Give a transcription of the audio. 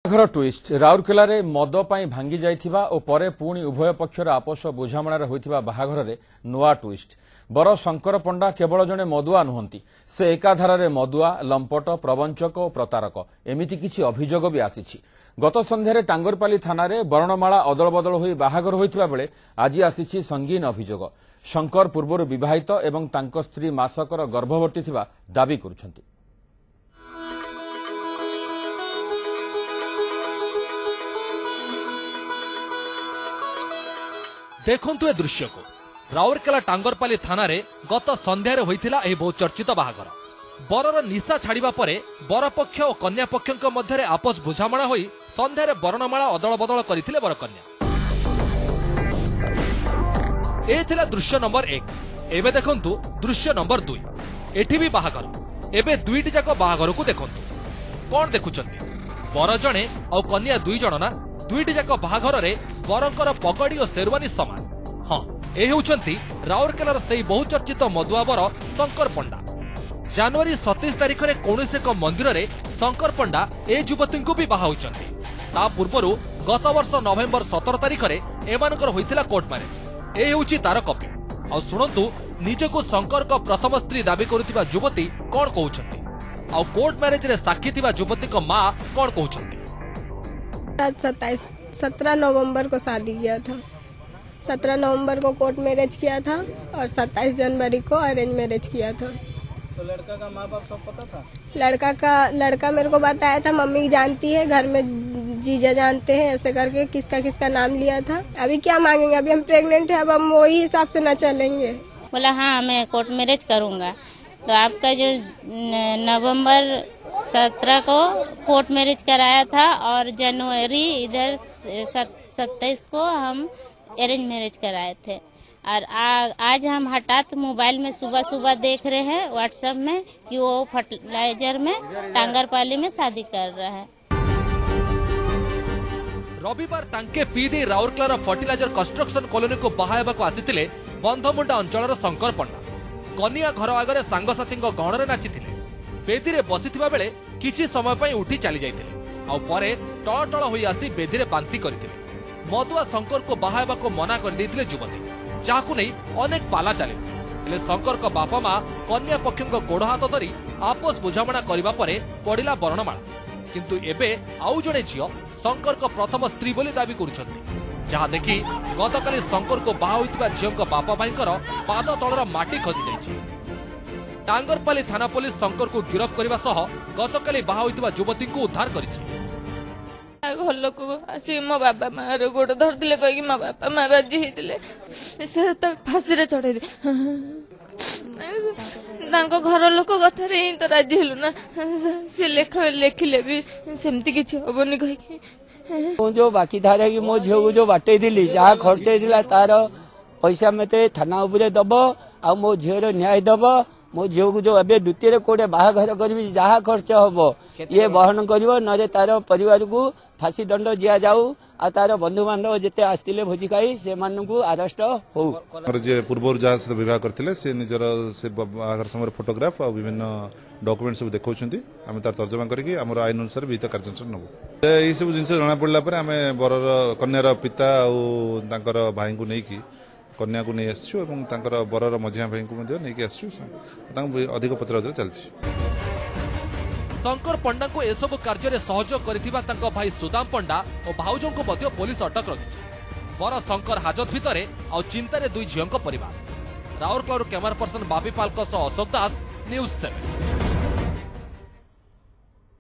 घर ट्विस्ट राउरकेला रे मद पाई भांगी जाइथिबा ओ परे पुणी उभय पक्षर आपस बुझामणार होइथिबा बाहाघर रे नुआ ट्विस्ट बर शंकर पंडा केवल जणे मदुआ नुहंती से एकाधार रे मदुआ लंपट प्रवंचक और प्रतारक एमिति किछि अभियोग भी आसीछि। गत संध्यारे टांगरपाली थाना रे बरणमाला अदल बदल होई बाहाघर होइथिबा बेले आज आसीछि संगीन अभियोग। शंकर पूर्वरु विवाहित एवं तांको स्त्री मासकर गर्भवती थिबा दाबी करुछंती। देखंतु ए दृश्य को राउरकेला टांगरपाली थाना रे गत संध्यारे होइथिला एही बहु चर्चित बाहागर। बरर निशा छाड़िबा परे बरपक्ष और कन्या पक्षक मध्यरे आपस बुझामणा होई संध्यारे बरणमाला अदल बदल करथिले बरकन्या। ए थिला दृश्य नंबर 1। एबे देखंतु दृश्य नंबर 2। एठी भी बाहागर। एबे दुईटी जाक बाहागर को देखंतु कोन देखुचंती बर जणे और कन्या दुई जण ना दुईटी जाक बाहागर रे बरंकर पगड़ी और शेरवानी समान। हाँ ए हेउचंती राउरकेलार सेही बहुचर्चित मदुआ बर शंकर पंडा। जनवरी 27 तारिख रे कौनसी एक मंदिर रे शंकर पंडा ए युवती को भी बाहा होइचंती। ता पूर्वरु गत वर्ष नवेम्बर 17 तारिख रे एमानकर होइथिला कोर्ट मैरेज। ए हेउची तार कपी। आ सुनंतु निजको शंकर को प्रथम स्त्री दाबी करुथिबा युवती कोन कहउचंती आ कोर्ट मैरेज रे साक्षी थिबा युवती को मां कोन कहउचंती। 17 नवंबर को शादी किया था। 17 नवंबर को कोर्ट मैरिज किया था और 27 जनवरी को अरेंज मैरिज किया था। तो लड़का का माँ बाप सब पता था? लड़का मेरे को बताया था, मम्मी जानती है, घर में जीजा जानते हैं, ऐसे करके किसका किसका नाम लिया था। अभी क्या मांगेंगे, अभी हम प्रेग्नेंट है, अब हम वही हिसाब से न चलेंगे। बोला हाँ मैं कोर्ट मैरिज करूँगा। तो आपका जो नवंबर 17 को कोर्ट मैरिज कराया था और जनवरी इधर 27 को हम अरेंज मैरिज कराए थे। और आज हम हठात मोबाइल में सुबह सुबह देख रहे हैं व्हाट्सएप में कि वो फर्टिलाइजर में टांगरपाली में शादी कर रहा है। रविवार तांके पीदे राउरकेलार फर्टिलाइजर कंस्ट्रक्शन कॉलोनी को बाहायबा को आसीथिले बंधमुंडा अंचलर शंकर पंडा। कन्या घर आगरे सांगसाथी गहणरे नाचिथिले। बेदी रे बसिथिबा बेले किछि समय पई उठी चली जाइथिले आ परे टळटळ होई आसी बेदी रे बांती करिथिले। मदुआ शंकर को बाहायबा को मना कर देथिले युवती, जाकु नै अनेक पाला चले। हेले शंकर को बापा मां कन्या पक्षक गोड़ हाथ धरी आपस बुझामणा करिबा परे पड़िला बरणमाला। किंतु एबे आउ जणे झियो शंकर को प्रथम स्त्री बोली दाबी करुछंती, जहा देखि गतकाली शंकर को बाहा होइतिबा झियोक बापा भाईकर पाद तळर माटी खसी जाइछि। टांगरपाली थाना पुलिस शंकर को गिरफ्त करने सह गतकाली बाहा होइतिबा युवती को उद्धार करिछि। घर लोक आसी मो बापा माँ गोड़ धरते कहीं मो बापा माँ राजी होते फाँसी रे चढ़े घर लोक कथार ही तो राजी हेलु ना। सी लेखिले भी सेमती किसी हेनी कही जो बाकी था कि मो झील को जो बाटे दिली जहाँ खर्च होता तार पैसा मत थाना उपरे दब आ मो झीर न्याय दब। मो झील को जो ए द्वितीय कोटे बाहाघर करी जहाँ खर्च हम ये बहन कर तार परिवार को फांसी दंड दिया जाऊ आ तार बंधु बांधव जिते आसते भोजी खाई से अरेस्ट हो। पूर्व जहाँ सहित बह करते से निजर से बाहाघर समय फोटोग्राफ और विभिन्न डॉक्यूमेंट सब देखा आम तार तर्जमा करके आम आईन अनुसार विहित कार्यानुष्ठान नबू। यही सब जिन जना पड़ा आम बरर कन्यार पिता और भाई को लेकिन कन्या को नहीं आसु और बरर मझिया भाई को नहीं आसु अधिक पचरा चलती। शंकर पंडा को एसबु कार्य सहयोग करथिबा तांको भाई सुदाम पंडा और भाउजों को मध्य पुलिस अटक रखिछि। बर शंकर हाजत भितरे आ चिंतारे दुई झियों परिवार। राउरकेला कैमरा पर्सन बाबी पाल अशोक दास, न्यूज 7।